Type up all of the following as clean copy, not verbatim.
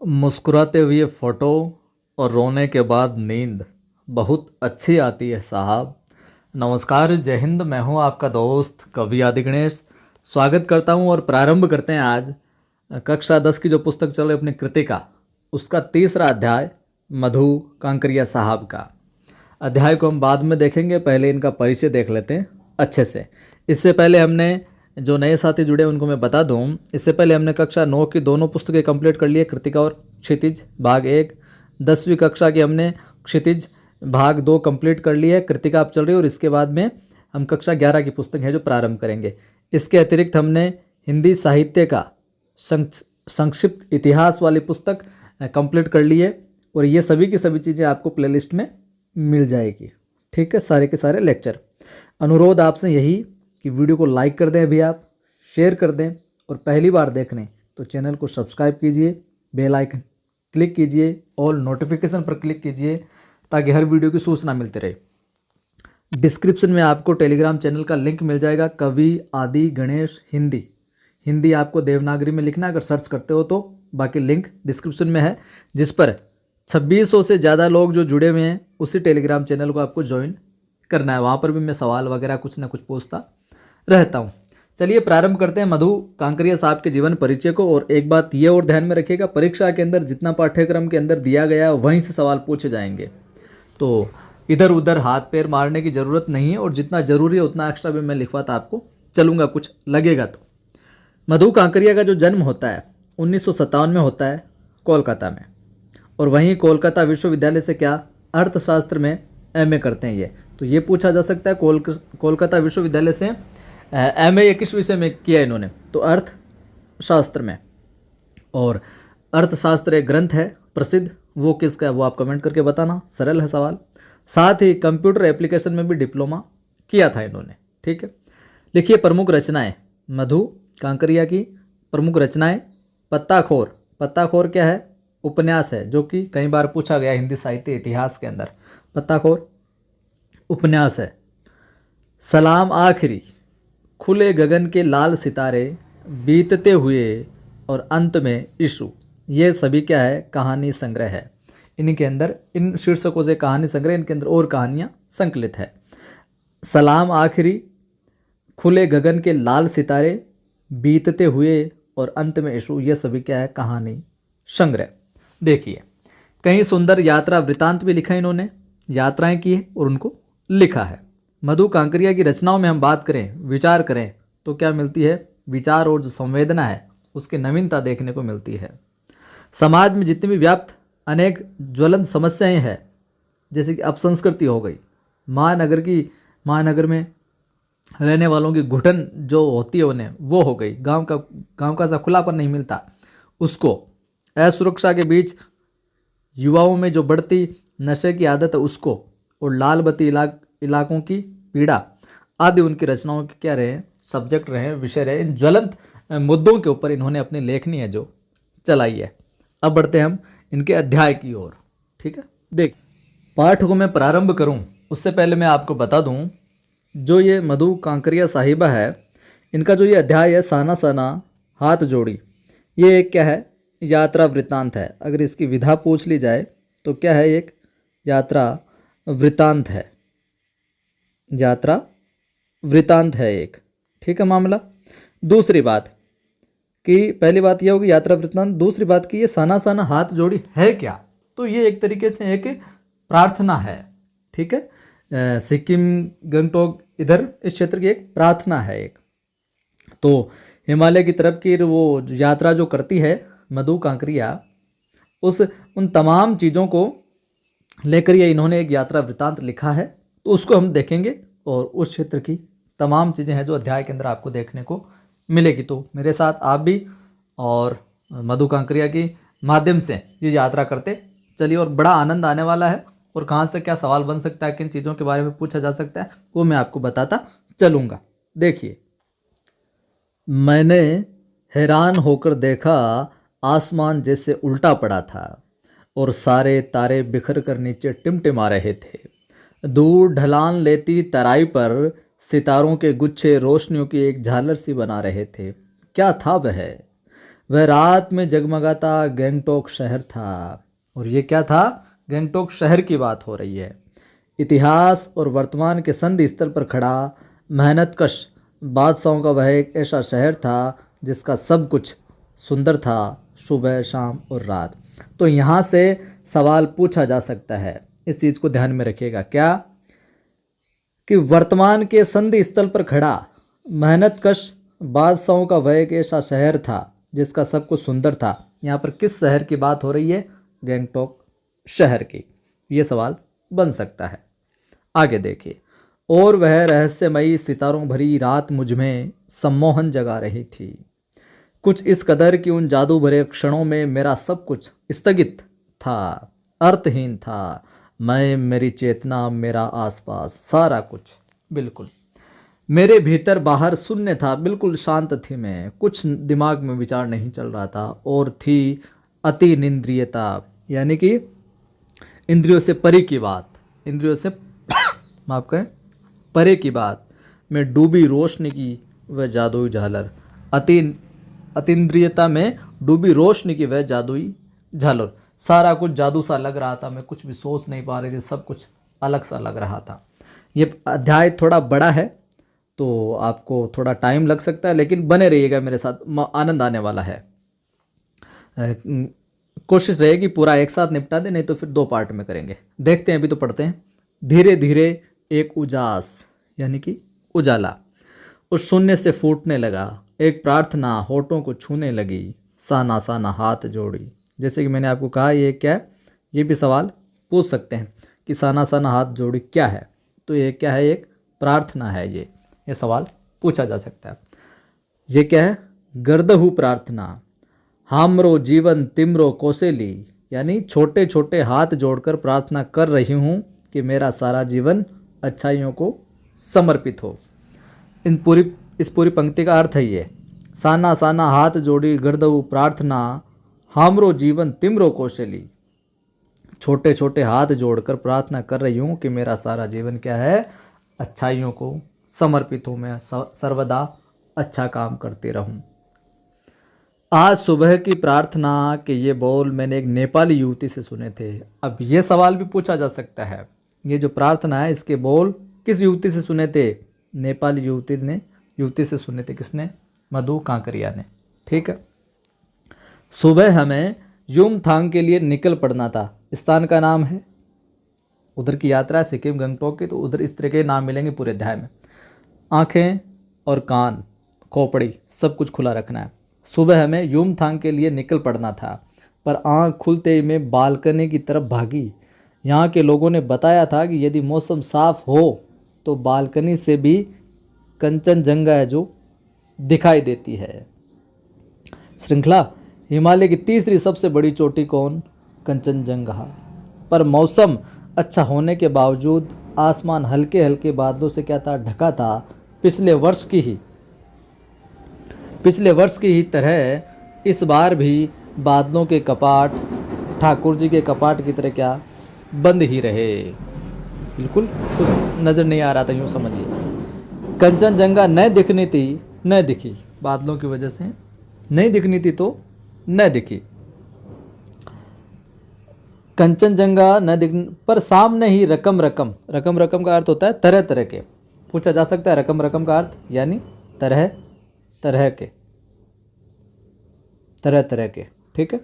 मुस्कुराते हुए फ़ोटो और रोने के बाद नींद बहुत अच्छी आती है साहब। नमस्कार, जय हिंद। मैं हूं आपका दोस्त कवि आदि गणेश। स्वागत करता हूं और प्रारंभ करते हैं आज कक्षा 10 की जो पुस्तक चल रही अपनी कृतिका, उसका तीसरा अध्याय मधु कांकरिया साहब का। अध्याय को हम बाद में देखेंगे, पहले इनका परिचय देख लेते हैं अच्छे से। इससे पहले हमने जो नए साथी जुड़े उनको मैं बता दूं, इससे पहले हमने कक्षा 9 की दोनों पुस्तकें कंप्लीट कर ली है, कृतिका और क्षितिज भाग 1। 10वीं कक्षा की हमने क्षितिज भाग 2 कंप्लीट कर ली है, कृतिका अब चल रही है और इसके बाद में हम कक्षा 11 की पुस्तक है जो प्रारंभ करेंगे। इसके अतिरिक्त हमने हिंदी साहित्य का संक्षिप्त इतिहास वाली पुस्तक कंप्लीट कर ली है और ये सभी की सभी चीज़ें आपको प्लेलिस्ट में मिल जाएगी। ठीक है, सारे के सारे लेक्चर। अनुरोध आपसे यही कि वीडियो को लाइक कर दें, अभी आप शेयर कर दें और पहली बार देख रहे हैं तो चैनल को सब्सक्राइब कीजिए, बेल आइकन क्लिक कीजिए, ऑल नोटिफिकेशन पर क्लिक कीजिए ताकि हर वीडियो की सूचना मिलती रहे। डिस्क्रिप्शन में आपको टेलीग्राम चैनल का लिंक मिल जाएगा, कवि आदि गणेश हिंदी। हिंदी आपको देवनागरी में लिखना अगर सर्च करते हो तो, बाकी लिंक डिस्क्रिप्शन में है, जिस पर 2600 से ज़्यादा लोग जो जुड़े हुए हैं उसी टेलीग्राम चैनल को आपको ज्वाइन करना है। वहाँ पर भी मैं सवाल वगैरह कुछ ना कुछ पूछता रहता हूँ। चलिए प्रारंभ करते हैं मधु कांकरिया साहब के जीवन परिचय को। और एक बात ये और ध्यान में रखिएगा, परीक्षा के अंदर जितना पाठ्यक्रम के अंदर दिया गया है वहीं से सवाल पूछे जाएंगे, तो इधर उधर हाथ पैर मारने की ज़रूरत नहीं है और जितना ज़रूरी है उतना एक्स्ट्रा भी मैं लिखवाता आपको चलूँगा, कुछ लगेगा तो। मधु कांकरिया का जो जन्म होता है 1957 में होता है कोलकाता में, और वहीं कोलकाता विश्वविद्यालय से क्या अर्थशास्त्र में एमए करते हैं ये। तो ये पूछा जा सकता है कोलकाता विश्वविद्यालय से एमए ये किस विषय में किया इन्होंने, तो अर्थशास्त्र में। और अर्थशास्त्र एक ग्रंथ है प्रसिद्ध, वो किसका है वो आप कमेंट करके बताना, सरल है सवाल। साथ ही कंप्यूटर एप्लीकेशन में भी डिप्लोमा किया था इन्होंने। ठीक है, लिखिए प्रमुख रचनाएं मधु कांकरिया की। प्रमुख रचनाएं पत्ताखोर। पत्ताखोर क्या है? उपन्यास है, जो कि कई बार पूछा गया हिंदी साहित्य इतिहास के अंदर। पत्ताखोर उपन्यास है। सलाम आखिरी, खुले गगन के लाल सितारे, बीतते हुए और अंत में इशू, ये सभी क्या है? कहानी संग्रह है। इनके अंदर इन शीर्षकों से कहानी संग्रह, इनके अंदर और कहानियाँ संकलित है। सलाम आखिरी, खुले गगन के लाल सितारे, बीतते हुए और अंत में इशू, ये सभी क्या है? कहानी संग्रह। देखिए कई सुंदर यात्रा वृतांत भी लिखा इन्होंने, यात्राएं की है और उनको लिखा है। मधु कांकरिया की रचनाओं में हम बात करें, विचार करें तो क्या मिलती है? विचार और जो संवेदना है उसकी नवीनता देखने को मिलती है। समाज में जितनी भी व्याप्त अनेक ज्वलंत समस्याएं हैं, जैसे कि अपसंस्कृति हो गई, महानगर में रहने वालों की घुटन जो होती है उन्हें वो हो गई, गांव का सा खुलापन नहीं मिलता उसको, असुरक्षा के बीच युवाओं में जो बढ़ती नशे की आदत है उसको, और लाल बत्ती इलाकों की पीड़ा आदि उनकी रचनाओं के क्या रहे? सब्जेक्ट रहे, विषय रहे। इन ज्वलंत मुद्दों के ऊपर इन्होंने अपनी लेखनी है जो चलाई है। अब बढ़ते हैं हम इनके अध्याय की ओर। ठीक है, देख पाठ को मैं प्रारंभ करूं उससे पहले मैं आपको बता दूं, जो ये मधु कांकरिया साहिबा है, इनका जो ये अध्याय है साना साना हाथ जोड़ी, ये एक क्या है? यात्रा वृत्तांत है। अगर इसकी विधा पूछ ली जाए तो क्या है? एक यात्रा वृत्तांत है, यात्रा वृत्तांत है एक। ठीक है मामला। दूसरी बात कि पहली बात यह होगी यात्रा वृत्तांत, दूसरी बात कि ये साना साना हाथ जोड़ी है क्या? तो ये एक तरीके से एक प्रार्थना है। ठीक है, सिक्किम गंगटोक इधर इस क्षेत्र की एक प्रार्थना है एक। तो हिमालय की तरफ की वो यात्रा जो करती है मधु कांकरिया, उन तमाम चीज़ों को लेकर ये इन्होंने एक यात्रा वृत्तांत लिखा है, तो उसको हम देखेंगे और उस क्षेत्र की तमाम चीज़ें हैं जो अध्याय के अंदर आपको देखने को मिलेगी। तो मेरे साथ आप भी और मधु कांकरिया के माध्यम से ये यात्रा करते चलिए, और बड़ा आनंद आने वाला है। और कहाँ से क्या सवाल बन सकता है, किन चीज़ों के बारे में पूछा जा सकता है, वो मैं आपको बताता चलूँगा। देखिए, मैंने हैरान होकर देखा आसमान जैसे उल्टा पड़ा था और सारे तारे बिखर कर नीचे टिमटिमा रहे थे। दूर ढलान लेती तराई पर सितारों के गुच्छे रोशनियों की एक झालर सी बना रहे थे। क्या था वह? वह रात में जगमगाता गैंगटोक शहर था। और ये क्या था? गैंगटोक शहर की बात हो रही है। इतिहास और वर्तमान के संधि स्थल पर खड़ा मेहनतकश बादशाहों का वह एक ऐसा शहर था जिसका सब कुछ सुंदर था, सुबह शाम और रात। तो यहाँ से सवाल पूछा जा सकता है, इस चीज़ को ध्यान में रखिएगा। क्या? कि वर्तमान के संधि स्थल पर खड़ा मेहनतकश बादशाहों का वह एक ऐसा शहर था जिसका सब कुछ सुंदर था। यहाँ पर किस शहर की बात हो रही है? गैंगटोक शहर की। ये सवाल बन सकता है। आगे देखिए। और वह रहस्यमयी सितारों भरी रात मुझ में सम्मोहन जगा रही थी, कुछ इस कदर कि उन जादू भरे क्षणों में मेरा सब कुछ स्थगित था, अर्थहीन था। मैं, मेरी चेतना, मेरा आसपास, सारा कुछ बिल्कुल मेरे भीतर बाहर शून्य था। बिल्कुल शांत थी मैं, कुछ दिमाग में विचार नहीं चल रहा था। और थी अति निंद्रियता, यानी कि इंद्रियों से परे की बात, इंद्रियों से माफ करें, परे की बात में डूबी रोशनी की वह जादुई झालर। अतीन्द्रियता में डूबी रोशनी की वह जादुई झालर। सारा कुछ जादू सा लग रहा था, मैं कुछ भी सोच नहीं पा रही थी, सब कुछ अलग सा लग रहा था। ये अध्याय थोड़ा बड़ा है तो आपको थोड़ा टाइम लग सकता है, लेकिन बने रहिएगा मेरे साथ, आनंद आने वाला है। कोशिश रहेगी पूरा एक साथ निपटा दे, नहीं तो फिर 2 पार्ट में करेंगे। देखते हैं, अभी तो पढ़ते हैं। धीरे धीरे एक उजास यानी कि उजाला उस शून्य से फूटने लगा। एक प्रार्थना होठों को छूने लगी। साना साना हाथ जोड़ी। जैसे कि मैंने आपको कहा, ये क्या है? ये भी सवाल पूछ सकते हैं कि साना साना हाथ जोड़ी क्या है। तो ये क्या है? एक प्रार्थना है। ये सवाल पूछा जा सकता है। ये क्या है? गर्दहु प्रार्थना। हामरो जीवन तिमरो कौशेली, यानी छोटे छोटे हाथ जोड़कर प्रार्थना कर रही हूँ कि मेरा सारा जीवन अच्छाइयों को समर्पित हो। इस पूरी पंक्ति का अर्थ है ये। साना साना हाथ जोड़ी गर्दहु प्रार्थना, हामरो जीवन तिमरो कौशली। छोटे छोटे हाथ जोड़कर प्रार्थना कर रही हूँ कि मेरा सारा जीवन क्या है? अच्छाइयों को समर्पित हो, मैं सर्वदा अच्छा काम करती रहूँ। आज सुबह की प्रार्थना के ये बोल मैंने एक नेपाली युवती से सुने थे। अब ये सवाल भी पूछा जा सकता है, ये जो प्रार्थना है इसके बोल किस युवती से सुने थे? नेपाली युवती से सुने थे। किसने? मधु कांकरिया ने। ठीक है। सुबह हमें युमथांग के लिए निकल पड़ना था। स्थान का नाम है, उधर की यात्रा सिक्किम गंगटोक की, तो उधर इस तरह के नाम मिलेंगे पूरे अध्याय में। आँखें और कान, खोपड़ी सब कुछ खुला रखना है। सुबह हमें युमथांग के लिए निकल पड़ना था, पर आँख खुलते ही मैं बालकनी की तरफ भागी। यहाँ के लोगों ने बताया था कि यदि मौसम साफ हो तो बालकनी से भी कंचनजंगा है जो दिखाई देती है। श्रृंखला हिमालय की तीसरी सबसे बड़ी चोटी कौन? कंचनजंगा। पर मौसम अच्छा होने के बावजूद आसमान हल्के हल्के बादलों से क्या था? ढका था। पिछले वर्ष की ही तरह इस बार भी बादलों के कपाट ठाकुर जी के कपाट की तरह क्या? बंद ही रहे। बिल्कुल कुछ नज़र नहीं आ रहा था, यूँ समझिए। कंचनजंगा न दिखनी थी, न दिखी। बादलों की वजह से नहीं दिखनी थी तो न दिखी। कंचनजंगा न दिख, पर सामने ही रकम रकम का अर्थ होता है तरह तरह के। पूछा जा सकता है रकम का अर्थ, यानी तरह तरह के। ठीक है।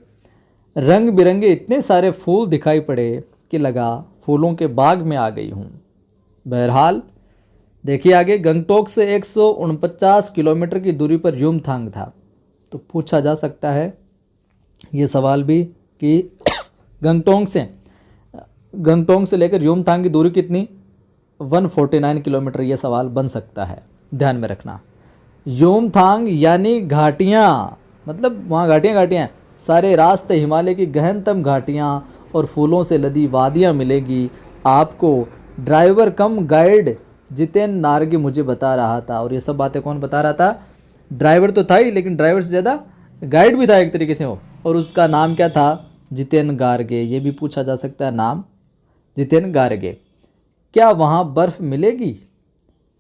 रंग बिरंगे इतने सारे फूल दिखाई पड़े कि लगा फूलों के बाग में आ गई हूँ। बहरहाल देखिए आगे, गंगटोक से 149 किलोमीटर की दूरी पर युमथांग था। तो पूछा जा सकता है ये सवाल भी कि गंगटोक से लेकर युमथांग की दूरी कितनी? 149 किलोमीटर। ये सवाल बन सकता है, ध्यान में रखना। युमथांग यानी घाटियाँ, मतलब वहाँ घाटियाँ हैं। सारे रास्ते हिमालय की गहनतम घाटियाँ और फूलों से लदी वादियाँ मिलेगी आपको। ड्राइवर कम गाइड जितेन नार्गे मुझे बता रहा था। और ये सब बातें कौन बता रहा था? ड्राइवर तो था ही, लेकिन ड्राइवर से ज़्यादा गाइड भी था एक तरीके से वो। और उसका नाम क्या था? जितेन गार्गे। ये भी पूछा जा सकता है नाम, जितेन गार्गे। क्या वहाँ बर्फ़ मिलेगी?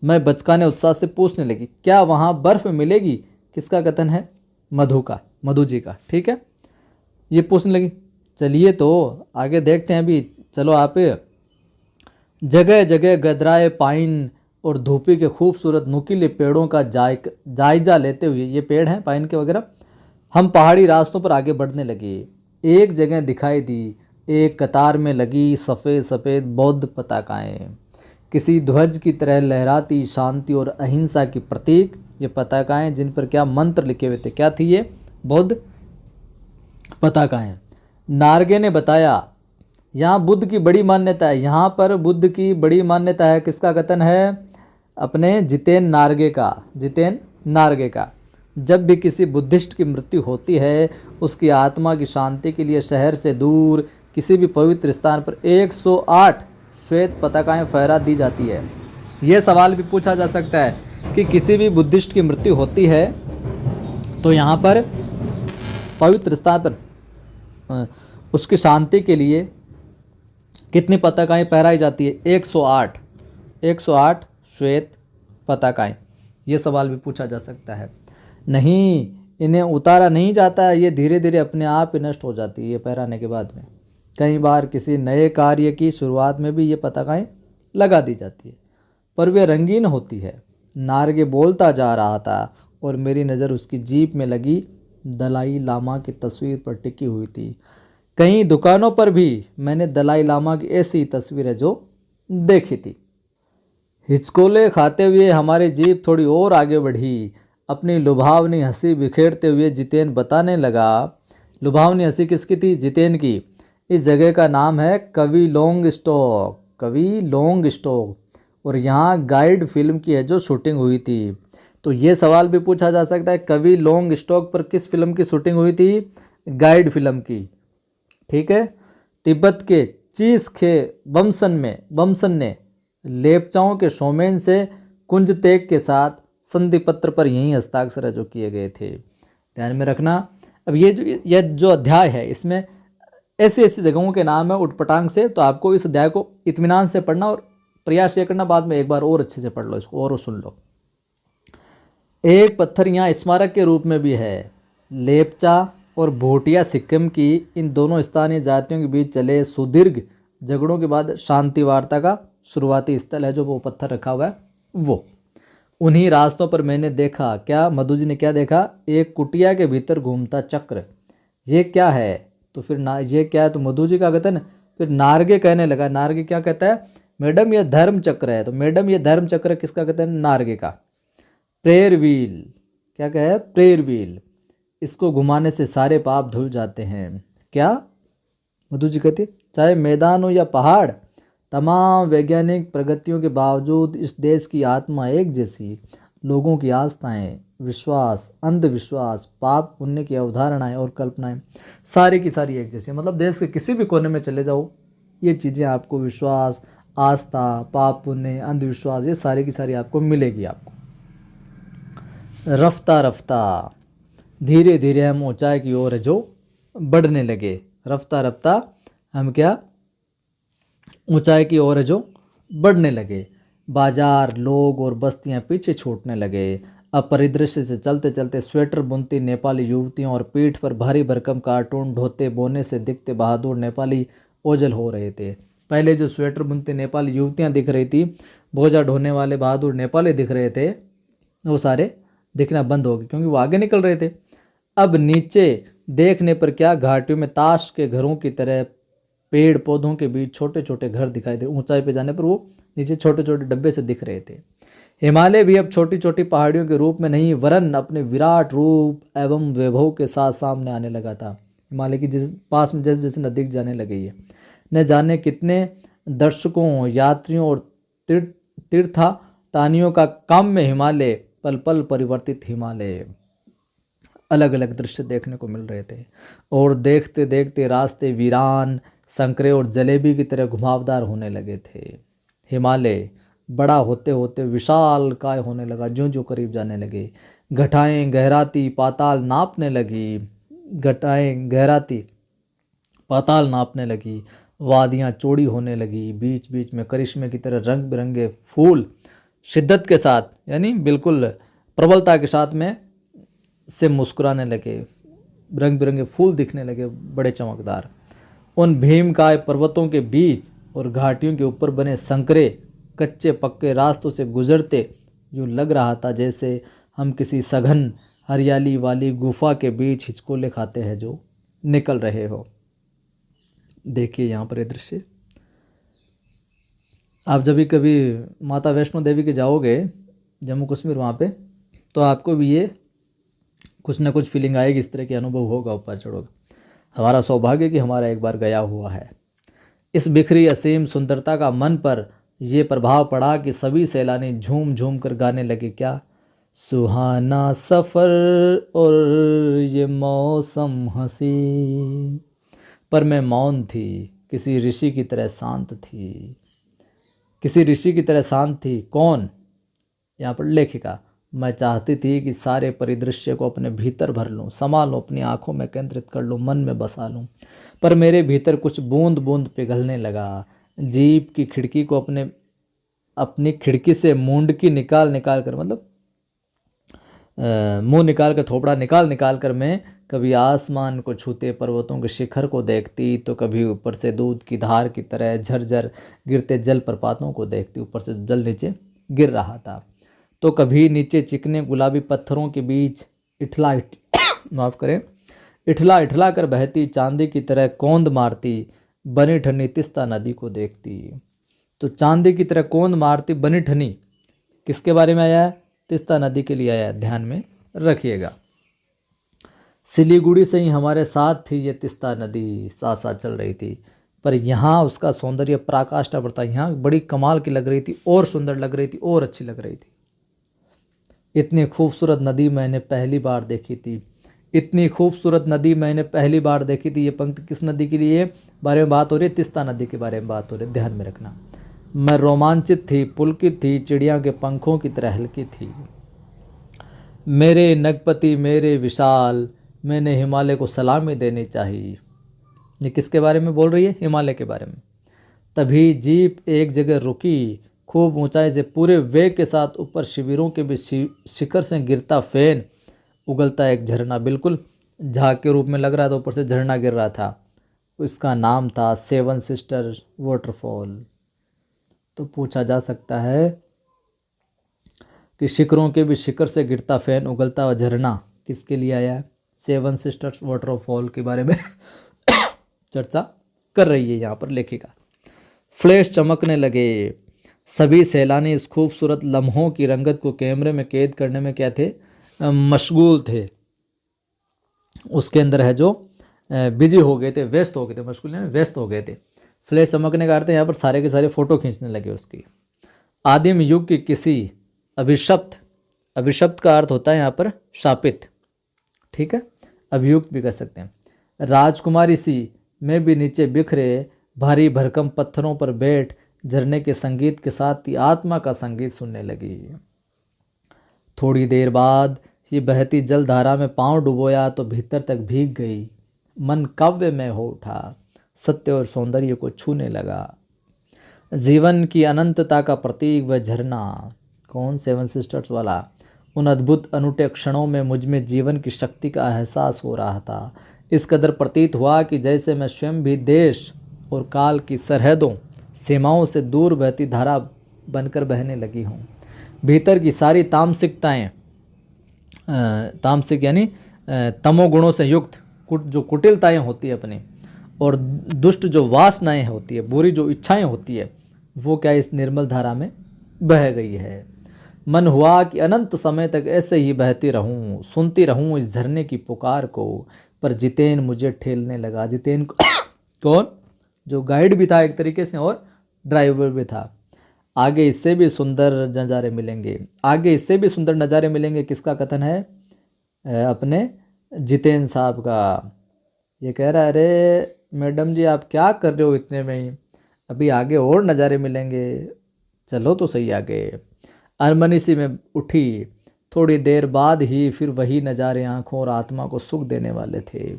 मैं बचकाने उत्साह से पूछने लगी, क्या वहाँ बर्फ़ मिलेगी? किसका कथन है? मधु जी का, ठीक है। ये पूछने लगी, चलिए तो आगे देखते हैं अभी, चलो आप। जगह जगह गदराए पाइन और धूपी के खूबसूरत नुकीले पेड़ों का जायजा लेते हुए, ये पेड़ हैं पाइन के वगैरह, हम पहाड़ी रास्तों पर आगे बढ़ने लगे। एक जगह दिखाई दी, एक कतार में लगी सफ़ेद सफ़ेद बौद्ध पताकाएँ, किसी ध्वज की तरह लहराती, शांति और अहिंसा की प्रतीक ये पताकाएँ, जिन पर क्या मंत्र लिखे हुए थे। क्या थी ये? बौद्ध पताकाएँ। नार्गे ने बताया, यहाँ बुद्ध की बड़ी मान्यता है, यहाँ पर बुद्ध की बड़ी मान्यता है। किसका कथन है? अपने जितेन नार्गे का। जब भी किसी बुद्धिस्ट की मृत्यु होती है, उसकी आत्मा की शांति के लिए शहर से दूर किसी भी पवित्र स्थान पर 108 श्वेत पताकाएं फहरा दी जाती है। यह सवाल भी पूछा जा सकता है कि किसी भी बुद्धिस्ट की मृत्यु होती है तो यहाँ पर पवित्र स्थान पर उसकी शांति के लिए कितनी पताकाएं फहराई जाती है? 108 श्वेत पताकाएं। ये सवाल भी पूछा जा सकता है। नहीं, इन्हें उतारा नहीं जाता है, ये धीरे धीरे अपने आप ही नष्ट हो जाती है ये फहराने के बाद में। कई बार किसी नए कार्य की शुरुआत में भी ये पताकाएं लगा दी जाती है, पर वे रंगीन होती है। नार्गे बोलता जा रहा था और मेरी नज़र उसकी जीप में लगी दलाई लामा की तस्वीर पर टिकी हुई थी। कई दुकानों पर भी मैंने दलाई लामा की ऐसी तस्वीरें जो देखी थी। हिचकोले खाते हुए हमारी जीप थोड़ी और आगे बढ़ी। अपनी लुभावनी हंसी बिखेरते हुए जितेन बताने लगा। लुभावनी हंसी किसकी थी? जितेन की। इस जगह का नाम है कवि लोंग स्टॉक, और यहाँ गाइड फिल्म की है जो शूटिंग हुई थी। तो ये सवाल भी पूछा जा सकता है, कवि लोंग स्टॉक पर किस फिल्म की शूटिंग हुई थी? गाइड फिल्म की, ठीक है। तिब्बत के चीस खे बमसन ने लेपचाओं के शोमेन से कुंजतेग के साथ संधि पत्र पर यही हस्ताक्षर जो किए गए थे। ध्यान में रखना। अब ये जो अध्याय है इसमें ऐसी ऐसी जगहों के नाम है उटपटांग से, तो आपको इस अध्याय को इत्मीनान से पढ़ना और प्रयास ये करना, बाद में एक बार और अच्छे से पढ़ लो इसको और सुन लो। एक पत्थर यहाँ स्मारक के रूप में भी है। लेपचा और भोटिया सिक्किम की इन दोनों स्थानीय जातियों के बीच चले सुदीर्घ झगड़ों के बाद शांति वार्ता का शुरुआती स्थल है जो वो पत्थर रखा हुआ है वो। उन्हीं रास्तों पर मैंने देखा, क्या मधु जी ने क्या देखा? एक कुटिया के भीतर घूमता चक्र। ये क्या है? तो फिर ये क्या है? तो मधु जी का कथन। फिर नार्गे कहने लगा, नार्गे क्या कहता है? मैडम ये धर्म चक्र है। तो मैडम ये धर्म चक्र किसका कथन? नार्गे का। प्रेयर व्हील, क्या कहे? प्रेयर व्हील, इसको घुमाने से सारे पाप धुल जाते हैं। क्या? मधु जी कहती, चाहे मैदान हो या पहाड़, तमाम वैज्ञानिक प्रगतियों के बावजूद इस देश की आत्मा एक जैसी। लोगों की आस्थाएं, विश्वास, अंधविश्वास, पाप पुण्य की अवधारणाएं और कल्पनाएं सारी की सारी एक जैसी। मतलब देश के किसी भी कोने में चले जाओ, ये चीज़ें आपको, विश्वास, आस्था, पाप पुण्य, अंधविश्वास, ये सारी की सारी आपको मिलेगी। आपको रफ्ता रफ्ता धीरे धीरे हम ऊंचाई की ओर जो बढ़ने लगे। रफ्ता रफ्ता हम क्या? ऊंचाई की ओर जो बढ़ने लगे। बाजार, लोग और बस्तियां पीछे छूटने लगे। अब परिदृश्य से चलते चलते स्वेटर बुनती नेपाली युवतियों और पीठ पर भारी भरकम कार्टून ढोते बोने से दिखते बहादुर नेपाली ओझल हो रहे थे। पहले जो स्वेटर बुनती नेपाली युवतियां दिख रही थी, बोझा ढोने वाले बहादुर नेपाली दिख रहे थे, वो सारे दिखना बंद हो गए क्योंकि वो आगे निकल रहे थे। अब नीचे देखने पर क्या, घाटियों में ताश के घरों की तरह पेड़ पौधों के बीच छोटे छोटे घर दिखाई दे। ऊंचाई पे जाने पर वो नीचे छोटे छोटे डब्बे से दिख रहे थे। हिमालय भी अब छोटी छोटी पहाड़ियों के रूप में नहीं, वरन अपने विराट रूप एवं वैभव के साथ सामने आने लगा था। हिमालय की जिस पास में जैसे जैसे नदी जाने लगी है, न जाने कितने दर्शकों, यात्रियों और तीर्थाटानियों का काम्य हिमालय, पल पल परिवर्तित हिमालय। अलग अलग दृश्य देखने को मिल रहे थे और देखते देखते रास्ते वीरान, संकरे और जलेबी की तरह घुमावदार होने लगे थे। हिमालय बड़ा होते होते विशाल काय होने लगा। ज्यों ज्यों करीब जाने लगे, घटाएं गहराती पाताल नापने लगी। घटाएं गहराती पाताल नापने लगी। वादियाँ चौड़ी होने लगी। बीच बीच में करिश्मे की तरह रंग बिरंगे फूल शिद्दत के साथ, यानी बिल्कुल प्रबलता के साथ में से मुस्कुराने लगे, रंग बिरंगे फूल दिखने लगे बड़े चमकदार। उन भीमकाय पर्वतों के बीच और घाटियों के ऊपर बने संकरे कच्चे पक्के रास्तों से गुजरते यूँ लग रहा था जैसे हम किसी सघन हरियाली वाली गुफा के बीच हिचकोले खाते हैं जो निकल रहे हो। देखिए यहाँ पर ये दृश्य, आप जब भी कभी माता वैष्णो देवी के जाओगे जम्मू कश्मीर वहाँ पे, तो आपको भी ये कुछ ना कुछ फीलिंग आएगी, इस तरह के अनुभव होगा ऊपर चढ़ोगे। हमारा सौभाग्य कि हमारा एक बार गया हुआ है। इस बिखरी असीम सुंदरता का मन पर ये प्रभाव पड़ा कि सभी सैलानी झूम झूम कर गाने लगे, क्या सुहाना सफ़र और ये मौसम हंसी। पर मैं मौन थी, किसी ऋषि की तरह शांत थी, किसी ऋषि की तरह शांत थी। कौन? यहाँ पर लेखिका। मैं चाहती थी कि सारे परिदृश्य को अपने भीतर भर लूँ, समा लूँ, अपनी आँखों में केंद्रित कर लूँ, मन में बसा लूँ। पर मेरे भीतर कुछ बूंद बूंद पिघलने लगा। जीप की खिड़की को अपनी खिड़की से मुंडकी निकाल निकाल कर, मतलब मुंह निकाल कर, थोपड़ा निकाल निकाल कर मैं कभी आसमान को छूते पर्वतों के शिखर को देखती, तो कभी ऊपर से दूध की धार की तरह झरझर गिरते जलप्रपातों को देखती। ऊपर से जल नीचे गिर रहा था। तो कभी नीचे चिकने गुलाबी पत्थरों के बीच माफ़ करें, इठला इठला कर बहती चांदी की तरह कौंद मारती बनी ठनी तिस्ता नदी को देखती। तो चांदी की तरह कौंद मारती बनी ठनी किसके बारे में आया है? तिस्ता नदी के लिए आया है, ध्यान में रखिएगा। सिलीगुड़ी से ही हमारे साथ थी ये तिस्ता नदी, साथ साथ चल रही थी, पर यहाँ उसका सौंदर्य पराकाष्ठा पर था। यहाँ बड़ी कमाल की लग रही थी, और सुंदर लग रही थी, और अच्छी लग रही थी। इतनी खूबसूरत नदी मैंने पहली बार देखी थी, इतनी खूबसूरत नदी मैंने पहली बार देखी थी। ये पंक्ति किस नदी के लिए बारे में बात हो रही है? तिस्ता नदी के बारे में बात हो रही है, ध्यान में रखना। मैं रोमांचित थी, पुलकित थी, चिड़िया के पंखों की तरह हल्की थी। मेरे नगपति मेरे विशाल, मैंने हिमालय को सलामी देनी चाहिए। ये किसके बारे में बोल रही है? हिमालय के बारे में। तभी जीप एक जगह रुकी। खूब ऊंचाई से पूरे वेग के साथ ऊपर शिविरों के भी शिखर से गिरता फैन उगलता एक झरना, बिल्कुल झाग के रूप में लग रहा था, ऊपर से झरना गिर रहा था। इसका नाम था सेवन सिस्टर वाटरफॉल। तो पूछा जा सकता है कि शिखरों के भी शिखर से गिरता फैन उगलता हुआ झरना किसके लिए आया है? सेवन सिस्टर्स वाटरफॉल के बारे में चर्चा कर रही है यहाँ पर लेखिका। फ्लैश चमकने लगे। सभी सैलानी इस खूबसूरत लम्हों की रंगत को कैमरे में कैद करने में क्या थे? मशगूल थे। उसके अंदर है जो बिजी हो गए थे, व्यस्त हो गए थे, मशगूल नहीं, व्यस्त हो गए थे। फ्लैश चमकने का अर्थ है यहाँ पर सारे के सारे फोटो खींचने लगे उसकी। आदिम युग की किसी अभिशप्त, अभिशप्त का अर्थ होता है यहाँ पर शापित, ठीक है, अभियुक्त भी कर सकते हैं। राजकुमारी सी मैं भी नीचे बिखरे भारी भरकम पत्थरों पर बैठ झरने के संगीत के साथ ही आत्मा का संगीत सुनने लगी। थोड़ी देर बाद ये बहती जलधारा में पांव डुबोया तो भीतर तक भीग गई। मन काव्य में हो उठा, सत्य और सौंदर्य को छूने लगा। जीवन की अनंतता का प्रतीक वह झरना, कौन? सेवन सिस्टर्स वाला। उन अद्भुत अनूठे क्षणों में मुझ में जीवन की शक्ति का एहसास हो रहा था। इस कदर प्रतीत हुआ कि जैसे मैं स्वयं भी देश और काल की सरहदों सीमाओं से दूर बहती धारा बनकर बहने लगी हूँ। भीतर की सारी तामसिकताएं, तामसिक यानी तमोगुणों से युक्त जो कुटिलताएं होती है अपनी, और दुष्ट जो वासनाएं होती है, बुरी जो इच्छाएं होती है, वो क्या इस निर्मल धारा में बह गई है। मन हुआ कि अनंत समय तक ऐसे ही बहती रहूं, सुनती रहूं इस झरने की पुकार को। पर जितेन मुझे ठेलने लगा। जितेन कौन? जो गाइड भी था एक तरीके से और ड्राइवर भी था। आगे इससे भी सुंदर नज़ारे मिलेंगे, आगे इससे भी सुंदर नज़ारे मिलेंगे। किसका कथन है? अपने जितेन साहब का। ये कह रहा है, अरे मैडम जी आप क्या कर रहे हो इतने में ही, अभी आगे और नज़ारे मिलेंगे, चलो तो सही आगे। अनमनी सी में उठी। थोड़ी देर बाद ही फिर वही नज़ारे आँखों और आत्मा को सुख देने वाले थे।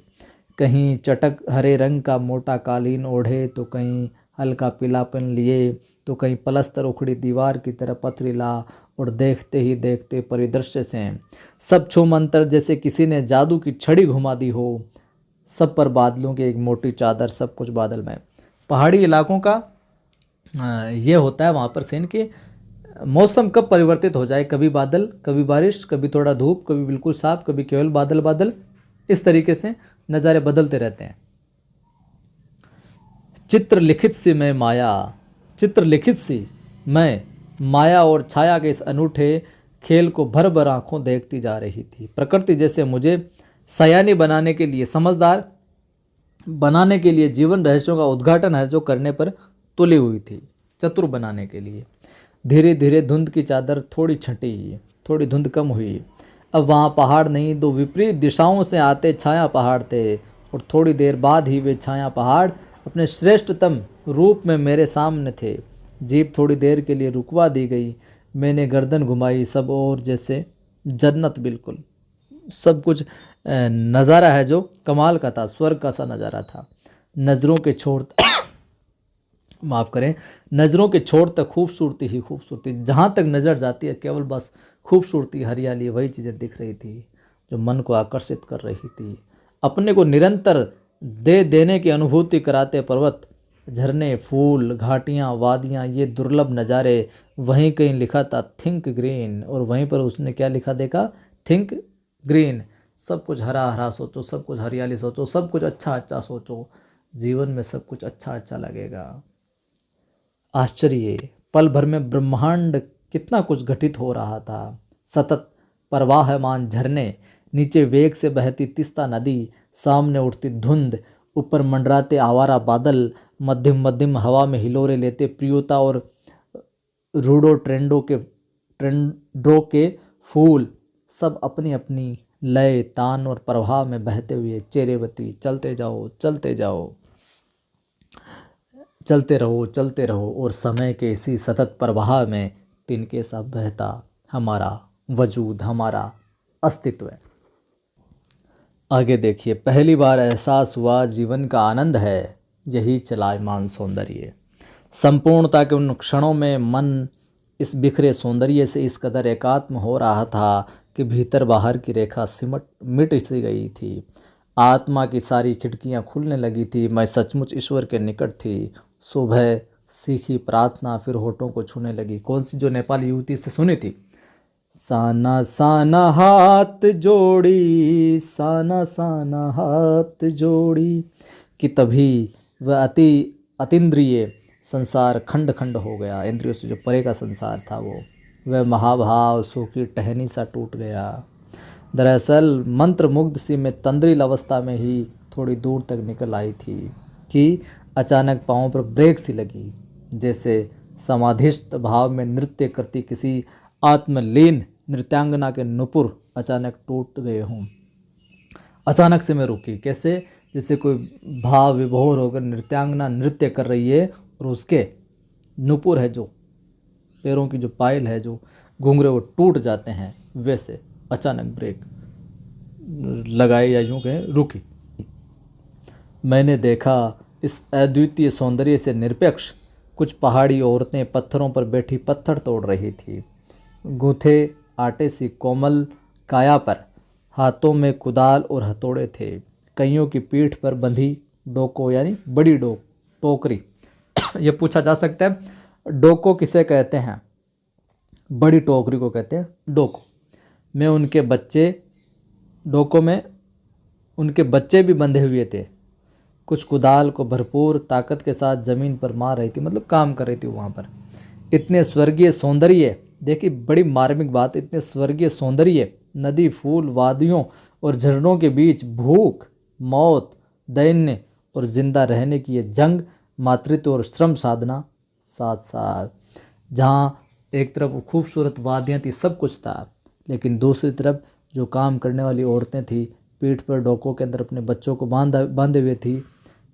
कहीं चटक हरे रंग का मोटा कालीन ओढ़े तो कहीं हल्का पीलापन लिए तो कहीं पलस्तर उखड़ी दीवार की तरह पथरीला और देखते ही देखते परिदृश्य से सब छूमंतर जैसे किसी ने जादू की छड़ी घुमा दी हो। सब पर बादलों की एक मोटी चादर, सब कुछ बादल में। पहाड़ी इलाकों का ये होता है वहाँ पर सीन कि मौसम कब परिवर्तित हो जाए, कभी बादल, कभी बारिश, कभी थोड़ा धूप, कभी बिल्कुल साफ, कभी केवल बादल बादल, इस तरीके से नज़ारे बदलते रहते हैं। चित्रलिखित सी मैं माया, चित्रलिखित सी मैं माया और छाया के इस अनूठे खेल को भर भर आंखों देखती जा रही थी। प्रकृति जैसे मुझे सयानी बनाने के लिए, समझदार बनाने के लिए, जीवन रहस्यों का उद्घाटन है जो करने पर तुली हुई थी, चतुर बनाने के लिए। धीरे धीरे धुंध की चादर थोड़ी छंटी, थोड़ी धुंध कम हुई। अब वहाँ पहाड़ नहीं, दो विपरीत दिशाओं से आते छाया पहाड़ थे, और थोड़ी देर बाद ही वे छाया पहाड़ अपने श्रेष्ठतम रूप में मेरे सामने थे। जीप थोड़ी देर के लिए रुकवा दी गई। मैंने गर्दन घुमाई, सब और जैसे जन्नत, बिल्कुल सब कुछ नज़ारा है जो कमाल का था, स्वर्ग का सा नज़ारा था। नज़रों के छोर माफ़ करें, नज़रों के छोर तक खूबसूरती ही खूबसूरती, जहाँ तक नज़र जाती है केवल बस खूबसूरती, हरियाली, वही चीज़ें दिख रही थी जो मन को आकर्षित कर रही थी। अपने को निरंतर दे देने की अनुभूति कराते पर्वत, झरने, फूल, घाटियाँ, वादियाँ, ये दुर्लभ नज़ारे। वहीं कहीं लिखा था थिंक ग्रीन, और वहीं पर उसने क्या लिखा देखा, थिंक ग्रीन। सब कुछ हरा हरा सोचो, सब कुछ हरियाली सोचो, सब कुछ अच्छा अच्छा सोचो, जीवन में सब कुछ अच्छा अच्छा लगेगा। आश्चर्य, पल भर में ब्रह्मांड कितना कुछ घटित हो रहा था। सतत प्रवाहमान झरने, नीचे वेग से बहती तीस्ता नदी, सामने उठती धुंध, ऊपर मंडराते आवारा बादल, मध्यम मध्यम हवा में हिलोरे लेते प्रियोता और ट्रेंडो के फूल, सब अपनी अपनी लय, तान और प्रभाव में बहते हुए चेरेवती। चलते जाओ, चलते जाओ, चलते रहो, और समय के इसी सतत प्रवाह में तिनके सा बहता हमारा वजूद, हमारा अस्तित्व है। आगे देखिए, पहली बार एहसास हुआ जीवन का आनंद है यही चलायमान सौंदर्य। संपूर्णता के उन क्षणों में मन इस बिखरे सौंदर्य से इस कदर एकात्म हो रहा था कि भीतर बाहर की रेखा मिट सी गई थी। आत्मा की सारी खिड़कियां खुलने लगी थी। मैं सचमुच ईश्वर के निकट थी। सुबह सीखी प्रार्थना फिर होठों को छूने लगी। कौन सी, जो नेपाली युवती से सुनी थी, साना साना हाथ जोड़ी, साना साना हाथ जोड़ी, कि तभी वह अतीन्द्रिय संसार खंड खंड हो गया। इंद्रियों से जो परे का संसार था वो, वह महाभाव सूखी टहनी सा टूट गया। दरअसल मंत्र मुग्ध सी मैं तंद्रिल अवस्था में ही थोड़ी दूर तक निकल आई थी कि अचानक पाँव पर ब्रेक सी लगी, जैसे समाधिस्थ भाव में नृत्य करती किसी आत्मलीन नृत्यांगना के नुपुर अचानक टूट गए हों। अचानक से मैं रुकी, कैसे, जैसे कोई भाव विभोर होकर नृत्यांगना नृत्य कर रही है और उसके नुपुर है, जो पैरों की जो पायल है, जो घुंघरे, वो टूट जाते हैं, वैसे अचानक ब्रेक लगाई, या यूँ कहें रुकी। मैंने देखा इस अद्वितीय सौंदर्य से निरपेक्ष कुछ पहाड़ी औरतें पत्थरों पर बैठी पत्थर तोड़ रही थी। गूंथे आटे सी कोमल काया पर हाथों में कुदाल और हथौड़े थे। कईयों की पीठ पर बंधी डोको, यानी बड़ी टोकरी। ये पूछा जा सकता है डोको किसे कहते हैं? बड़ी टोकरी को कहते हैं डोको। में उनके बच्चे, डोको में उनके बच्चे भी बंधे हुए थे। कुछ कुदाल को भरपूर ताकत के साथ ज़मीन पर मार रही थी, मतलब काम कर रही थी वहाँ पर। इतने स्वर्गीय सौंदर्य, देखिए बड़ी मार्मिक बात, इतने स्वर्गीय सौंदर्य, नदी, फूल, वादियों और झरनों के बीच भूख, मौत, दैन्य और जिंदा रहने की ये जंग, मातृत्व और श्रम साधना साथ साथ। जहाँ एक तरफ खूबसूरत वादियाँ थी, सब कुछ था, लेकिन दूसरी तरफ जो काम करने वाली औरतें थी, पीठ पर डोकों के अंदर अपने बच्चों को बांधे हुए थी।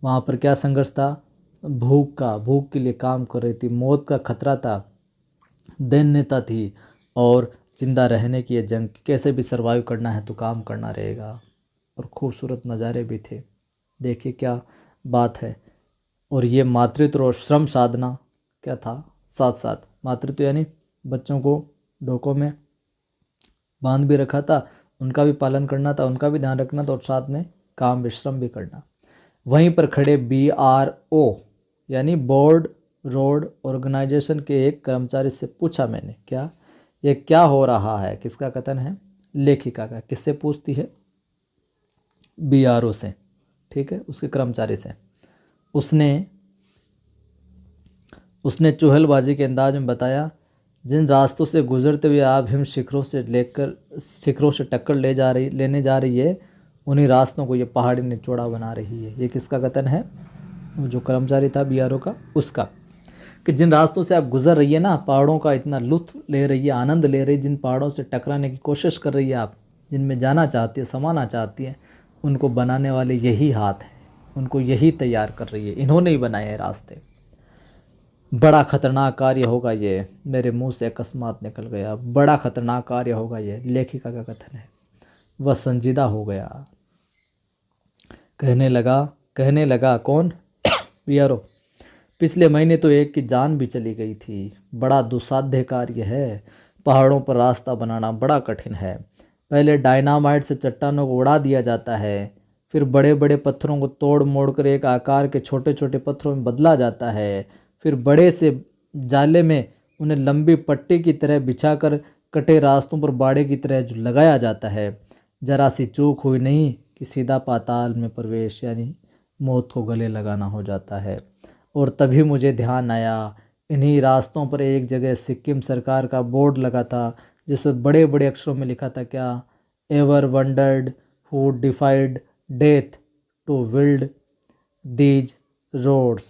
वहाँ पर क्या संघर्ष था? भूख के लिए काम कर रही थी, मौत का खतरा था, दैन्यता थी, और जिंदा रहने की ये जंग, कैसे भी सरवाइव करना है तो काम करना रहेगा। और खूबसूरत नज़ारे भी थे, देखिए क्या बात है। और ये मातृत्व और श्रम साधना क्या था? साथ साथ मातृत्व यानी बच्चों को ढोकों में बांध भी रखा था, उनका भी पालन करना था, उनका भी ध्यान रखना था और साथ में काम विश्राम भी करना। वहीं पर खड़े BRO यानी बोर्ड रोड ऑर्गेनाइजेशन के एक कर्मचारी से पूछा मैंने, क्या ये क्या हो रहा है? किसका कथन है? लेखिका का। किससे पूछती है? BRO से, ठीक है, उसके कर्मचारी से। उसने चुहलबाजी के अंदाज में बताया, जिन रास्तों से गुजरते हुए आप हिम शिखरों से टक्कर लेने जा रही है, उन्हीं रास्तों को ये पहाड़ी निचोड़ा बना रही है। ये किसका कथन है? जो कर्मचारी था BRO का, उसका। कि जिन रास्तों से आप गुजर रही है ना, पहाड़ों का इतना लुत्फ ले रही है, आनंद ले रही है, जिन पहाड़ों से टकराने की कोशिश कर रही है आप, जिनमें जाना चाहती है, समाना चाहती है, उनको बनाने वाले यही हाथ हैं, उनको यही तैयार कर रही है, इन्होंने ही बनाए हैं रास्ते। बड़ा खतरनाक कार्य होगा ये, मेरे मुंह से अकस्मात निकल गया, बड़ा खतरनाक कार्य होगा ये, लेखिका का कथन है। वह संजीदा हो गया, कहने लगा कौन? BRO। पिछले महीने तो एक की जान भी चली गई थी। बड़ा दुस्साध्य कार्य है, पहाड़ों पर रास्ता बनाना बड़ा कठिन है। पहले डायनामाइट से चट्टानों को उड़ा दिया जाता है, फिर बड़े बड़े पत्थरों को तोड़ मोड़ कर एक आकार के छोटे छोटे पत्थरों में बदला जाता है, फिर बड़े से जाले में उन्हें लंबी पट्टी की तरह बिछाकर कटे रास्तों पर बाड़े की तरह जो लगाया जाता है। जरा सी चूक हुई नहीं कि सीधा पाताल में प्रवेश यानी मौत को गले लगाना हो जाता है। और तभी मुझे ध्यान आया, इन्हीं रास्तों पर एक जगह सिक्किम सरकार का बोर्ड लगा था, जिस पर बड़े बड़े अक्षरों में लिखा था, क्या? Ever wondered who defied death to build these roads.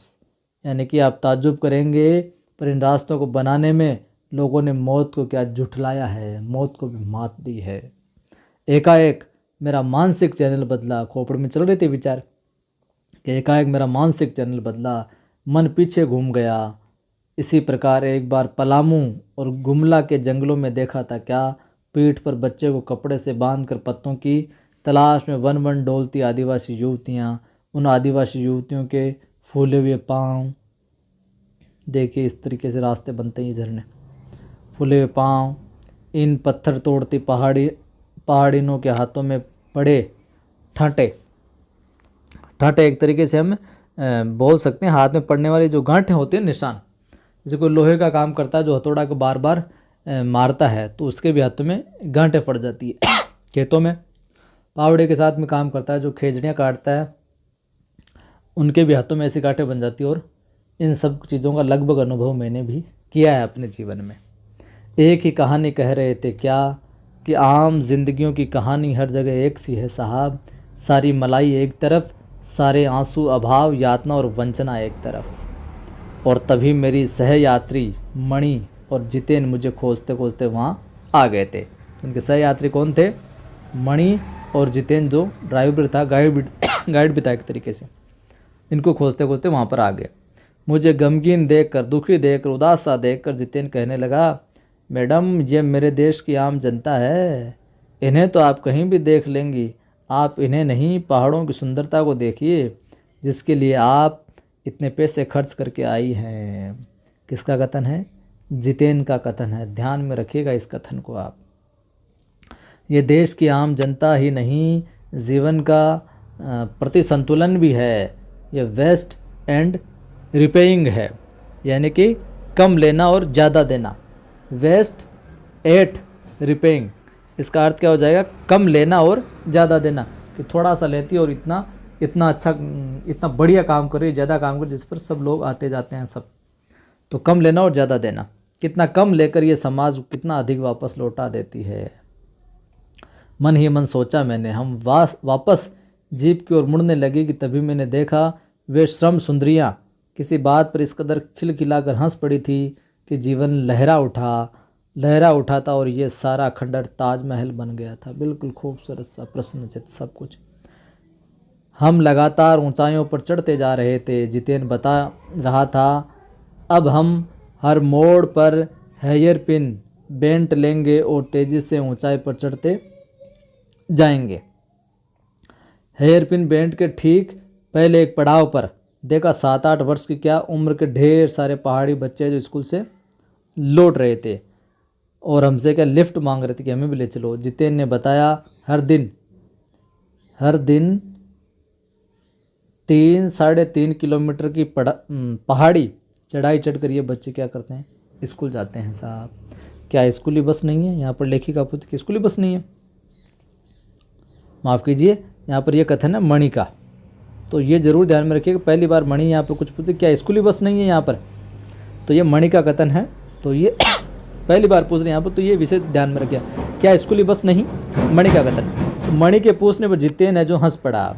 यानी कि आप ताज्जुब करेंगे, पर इन रास्तों को बनाने में लोगों ने मौत को क्या झुठलाया है, मौत को भी मात दी है। एकाएक मेरा मानसिक चैनल बदला। खोपड़ में चल रहे थे विचार कि एकाएक मेरा मानसिक चैनल बदला, मन पीछे घूम गया। इसी प्रकार एक बार पलामू और गुमला के जंगलों में देखा था, क्या? पीठ पर बच्चे को कपड़े से बांधकर पत्तों की तलाश में वन वन डोलती आदिवासी युवतियाँ, उन आदिवासी युवतियों के फूले हुए पाँव, देखिए इस तरीके से रास्ते बनते हैं झरने, फूले हुए पाँव, इन पत्थर तोड़ती पहाड़ियों के हाथों में पड़े ठाटे एक तरीके से हम बोल सकते हैं, हाथ में पड़ने वाली जो गांठें होती हैं, निशान, जैसे कोई लोहे का काम करता है जो हथौड़ा को बार बार मारता है, तो उसके भी हाथों में गांठें पड़ जाती है। खेतों में पावड़े के साथ में काम करता है जो खेजड़ियाँ काटता है, उनके भी हाथों में ऐसी गांठें बन जाती है। और इन सब चीज़ों का लगभग अनुभव मैंने भी किया है अपने जीवन में। एक ही कहानी कह रहे थे क्या, कि आम जिंदगियों की कहानी हर जगह एक सी है साहब, सारी मलाई एक तरफ, सारे आंसू अभाव यातना और वंचना एक तरफ। और तभी मेरी सहयात्री मणि और जितेन मुझे खोजते खोजते वहाँ आ गए थे। तो उनके सहयात्री कौन थे? मणि और जितेन, जो ड्राइवर था, गाइड भी था एक तरीके से। इनको खोजते खोजते वहाँ पर आ गए। मुझे गमगीन देखकर, दुखी देखकर, उदास सा देखकर जितेन कहने लगा, मैडम ये मेरे देश की आम जनता है, इन्हें तो आप कहीं भी देख लेंगी, आप इन्हें नहीं, पहाड़ों की सुंदरता को देखिए जिसके लिए आप इतने पैसे खर्च करके आई हैं। किसका कथन है? जितेन का कथन है। ध्यान में रखिएगा इस कथन को आप। ये देश की आम जनता ही नहीं, जीवन का प्रति संतुलन भी है। ये वेस्ट एंड रिपेइंग है, यानी कि कम लेना और ज़्यादा देना। वेस्ट एट रिपेइंग, इसका अर्थ क्या हो जाएगा? कम लेना और ज़्यादा देना, कि थोड़ा सा लेती है और इतना अच्छा, इतना बढ़िया काम कर रही है, ज़्यादा काम कर, जिस पर सब लोग आते जाते हैं सब। तो कम लेना और ज़्यादा देना, कितना कम लेकर ये समाज कितना अधिक वापस लौटा देती है। मन ही मन सोचा मैंने, हम वापस जीप की ओर मुड़ने लगी कि तभी मैंने देखा वे श्रम सुंदरियाँ किसी बात पर इस कदर खिलखिलाकर हंस पड़ी थी कि जीवन लहरा उठा था और ये सारा खंडर ताजमहल बन गया था। बिल्कुल खूबसूरत सा, प्रसन्नचित्त सब कुछ। हम लगातार ऊंचाइयों पर चढ़ते जा रहे थे। जितेन बता रहा था, अब हम हर मोड़ पर हेयर पिन बेंट लेंगे और तेज़ी से ऊंचाई पर चढ़ते जाएंगे। हेयर पिन बेंट के ठीक पहले एक पड़ाव पर देखा 7-8 वर्ष की क्या उम्र के ढेर सारे पहाड़ी बच्चे जो स्कूल से लौट रहे थे और हमसे क्या लिफ्ट मांग रहे थे कि हमें भी ले चलो। जितेन ने बताया हर दिन 3-3.5 किलोमीटर की पहाड़ी चढ़ाई चढ़कर ये बच्चे क्या करते हैं, स्कूल जाते हैं साहब। क्या स्कूली बस नहीं है? यहाँ पर लेखिका पूछती कि स्कूली बस नहीं है, माफ़ कीजिए, यहाँ पर यह कथन है मणि का, तो ये ज़रूर ध्यान में रखिए कि पहली बार मणि यहाँ पर कुछ पूछते क्या स्कूली बस नहीं है यहाँ पर, तो ये मणि का कथन है, तो ये पहली बार पूछ रहे हैं यहाँ पर, तो ये विषय ध्यान में रखिए, क्या स्कूली बस नहीं, मणि का कथन। तो मणि के पूछने पर जितेन है जो हंस पड़ा,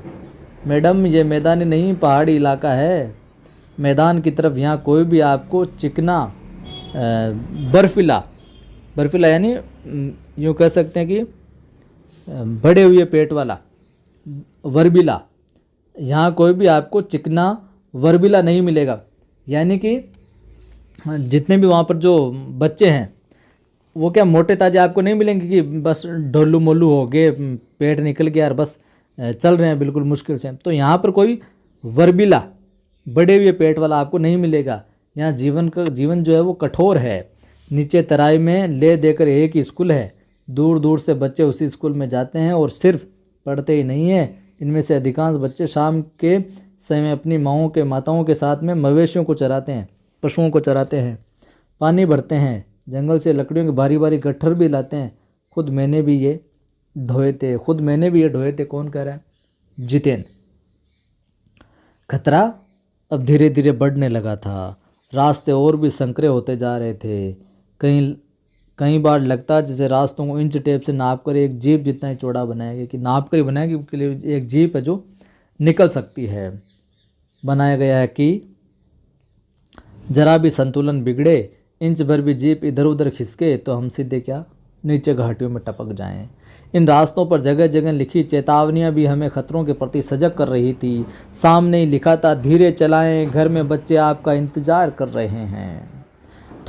मैडम ये मैदानी नहीं पहाड़ी इलाका है, मैदान की तरफ यहाँ कोई भी आपको चिकना बर्फीला यानी यूँ कह सकते हैं कि बड़े हुए पेट वाला वर्बीला, यहाँ कोई भी आपको चिकना वर्बीला नहीं मिलेगा। यानी कि जितने भी वहाँ पर जो बच्चे हैं वो क्या मोटे ताजे आपको नहीं मिलेंगे कि बस ढोलू मोलू हो गए, पेट निकल गया और बस चल रहे हैं बिल्कुल मुश्किल से। तो यहाँ पर कोई वर्बीला बड़े हुए पेट वाला आपको नहीं मिलेगा। यहाँ जीवन जो है वो कठोर है। नीचे तराई में ले देकर एक ही स्कूल है, दूर दूर से बच्चे उसी स्कूल में जाते हैं और सिर्फ पढ़ते ही नहीं हैं, इनमें से अधिकांश बच्चे शाम के समय अपनी माताओं के साथ में मवेशियों को चराते हैं, पशुओं को चराते हैं, पानी भरते हैं, जंगल से लकड़ियों के भारी भारी गट्ठर भी लाते हैं। खुद मैंने भी ये ढोए थे। कौन कह रहा है? जितेन। खतरा अब धीरे धीरे बढ़ने लगा था, रास्ते और भी संकरे होते जा रहे थे। कई बार लगता जैसे रास्तों को इंच टेप से नाप कर एक जीप जितना ही चौड़ा बनाया गया, कि नाप कर ही बनाया गया, के लिए एक जीप है जो निकल सकती है। बनाया गया है कि जरा भी संतुलन बिगड़े, इंच भर भी जीप इधर उधर खिसके तो हम सीधे क्या नीचे घाटियों में टपक जाएं। इन रास्तों पर जगह जगह लिखी चेतावनियां भी हमें खतरों के प्रति सजग कर रही थी। सामने ही लिखा था, धीरे चलाएं, घर में बच्चे आपका इंतजार कर रहे हैं।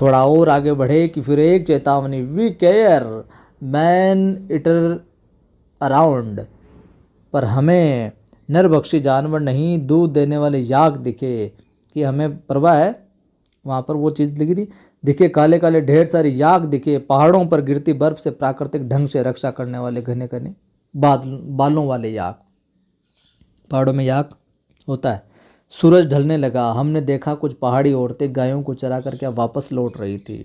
थोड़ा और आगे बढ़े कि फिर एक चेतावनी, beware man eater around, पर हमें नरभक्षी जानवर नहीं, दूध देने वाले याक दिखे, कि हमें परवाह है। वहाँ पर वो चीज़ लिखी थी, दिखे काले काले ढेर सारे याक दिखे, पहाड़ों पर गिरती बर्फ से प्राकृतिक ढंग से रक्षा करने वाले घने घने बालों वाले याक। पहाड़ों में याक होता है। सूरज ढलने लगा, हमने देखा कुछ पहाड़ी औरतें गायों को चरा कर क्या वापस लौट रही थी।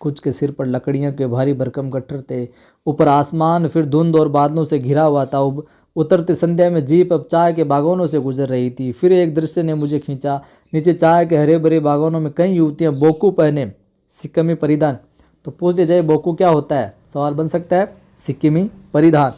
कुछ के सिर पर लकड़ियों के भारी भरकम गट्ठर थे। ऊपर आसमान फिर धुंध और बादलों से घिरा हुआ था। उतरती संध्या में जीप अब चाय के बागवानों से गुजर रही थी। फिर एक दृश्य ने मुझे खींचा। नीचे चाय के हरे भरे बागवानों में कई युवतियां बोकू पहने, सिक्किमी परिधान। तो पूछ लिया जाए बोकू क्या होता है, सवाल बन सकता है। सिक्किमी परिधान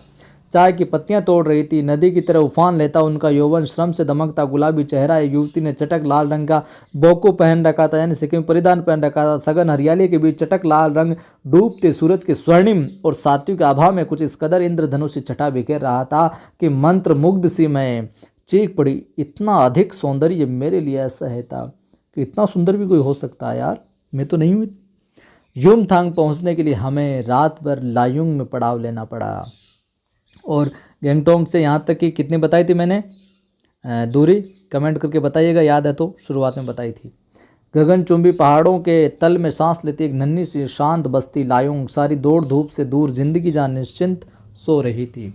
चाय की पत्तियां तोड़ रही थी। नदी की तरह उफान लेता उनका यौवन श्रम से दमकता गुलाबी चेहरा। एक युवती ने चटक लाल रंग का बोको पहन रखा था, यानी सिक्किम परिधान पहन रखा था। सघन हरियाली के बीच चटक लाल रंग डूबते सूरज के स्वर्णिम और सात्विक आभा में कुछ इस कदर इंद्रधनुष छटा बिखेर रहा था कि मंत्र मुग्ध सी मैं चीख पड़ी। इतना अधिक सौंदर्य मेरे लिए असह्य था कि इतना सुंदर भी कोई हो सकता है यार, मैं तो नहीं हुई। युमथांग पहुंचने के लिए हमें रात भर लायुंग में पड़ाव लेना पड़ा। और गैंगटोक से यहाँ तक की कितनी बताई थी मैंने दूरी, कमेंट करके बताइएगा, याद है तो शुरुआत में बताई थी। गगनचुंबी पहाड़ों के तल में सांस लेती एक नन्ही सी शांत बस्ती लायुंग सारी दौड़ धूप से दूर जिंदगी जान निश्चिंत सो रही थी।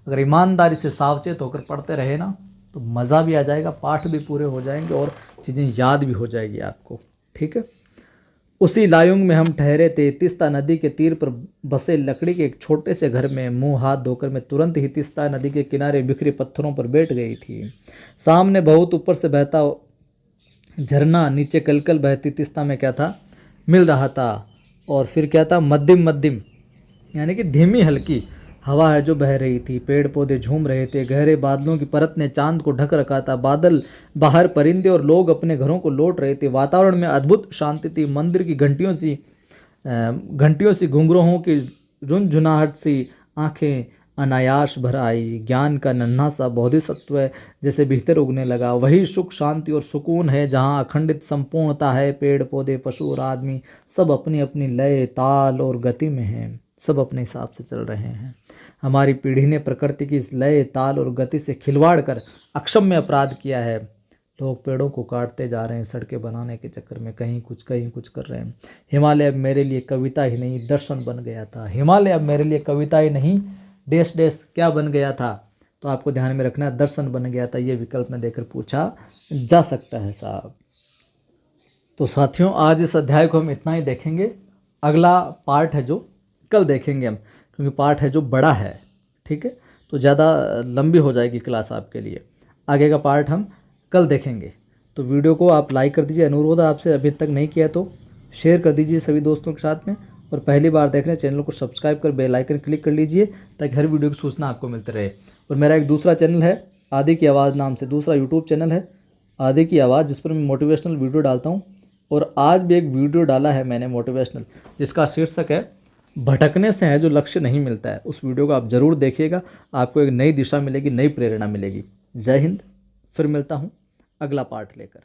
अगर ईमानदारी से सावचेत होकर पढ़ते रहे ना तो मज़ा भी आ जाएगा, पाठ भी पूरे हो जाएंगे और चीज़ें याद भी हो जाएगी आपको। ठीक है। उसी लायुंग में हम ठहरे थे। तीस्ता नदी के तीर पर बसे लकड़ी के एक छोटे से घर में मुंह हाथ धोकर मैं तुरंत ही तीस्ता नदी के किनारे बिखरे पत्थरों पर बैठ गई थी। सामने बहुत ऊपर से बहता झरना, नीचे कलकल बहती तीस्ता में क्या था मिल रहा था। और फिर क्या था, मध्यम यानी कि धीमी हल्की हवा है जो बह रही थी। पेड़ पौधे झूम रहे थे। गहरे बादलों की परत ने चांद को ढक रखा था। बादल बाहर, परिंदे और लोग अपने घरों को लौट रहे थे। वातावरण में अद्भुत शांति थी। मंदिर की घंटियों सी घुंघरूओं की झुनझुनाहट सी आंखें अनायास भर आई। ज्ञान का नन्हा सा बोधिसत्व जैसे भीतर उगने लगा। वही सुख शांति और सुकून है जहाँ अखंडित संपूर्णता है। पेड़ पौधे पशु और आदमी सब अपनी अपनी लय ताल और गति में हैं, सब अपने हिसाब से चल रहे हैं। हमारी पीढ़ी ने प्रकृति की इस लय ताल और गति से खिलवाड़ कर अक्षम्य अपराध किया है। लोग पेड़ों को काटते जा रहे हैं सड़कें बनाने के चक्कर में, कहीं कुछ कर रहे हैं। हिमालय अब मेरे लिए कविता ही नहीं दर्शन बन गया था। हिमालय अब मेरे लिए कविता ही नहीं देश देश क्या बन गया था। तो आपको ध्यान में रखना है, दर्शन बन गया था, ये विकल्प में देकर पूछा जा सकता है साहब। तो साथियों, आज इस अध्याय को हम इतना ही देखेंगे। अगला पार्ट है जो कल देखेंगे हम, क्योंकि पार्ट है जो बड़ा है, ठीक है, तो ज़्यादा लंबी हो जाएगी क्लास आपके लिए। आगे का पार्ट हम कल देखेंगे। तो वीडियो को आप लाइक कर दीजिए, अनुरोध है आपसे, अभी तक नहीं किया तो शेयर कर दीजिए सभी दोस्तों के साथ में, और पहली बार देख रहे हैं चैनल को सब्सक्राइब कर बेल आइकन क्लिक कर लीजिए ताकि हर वीडियो की सूचना आपको मिलती रहे। और मेरा एक दूसरा चैनल है आदि की आवाज़ नाम से, दूसरा यूट्यूब चैनल है आदि की आवाज़, जिस पर मैं मोटिवेशनल वीडियो डालता हूँ। और आज भी एक वीडियो डाला है मैंने मोटिवेशनल, जिसका शीर्षक है भटकने से है जो लक्ष्य नहीं मिलता है। उस वीडियो को आप ज़रूर देखिएगा, आपको एक नई दिशा मिलेगी, नई प्रेरणा मिलेगी। जय हिंद, फिर मिलता हूँ अगला पार्ट लेकर।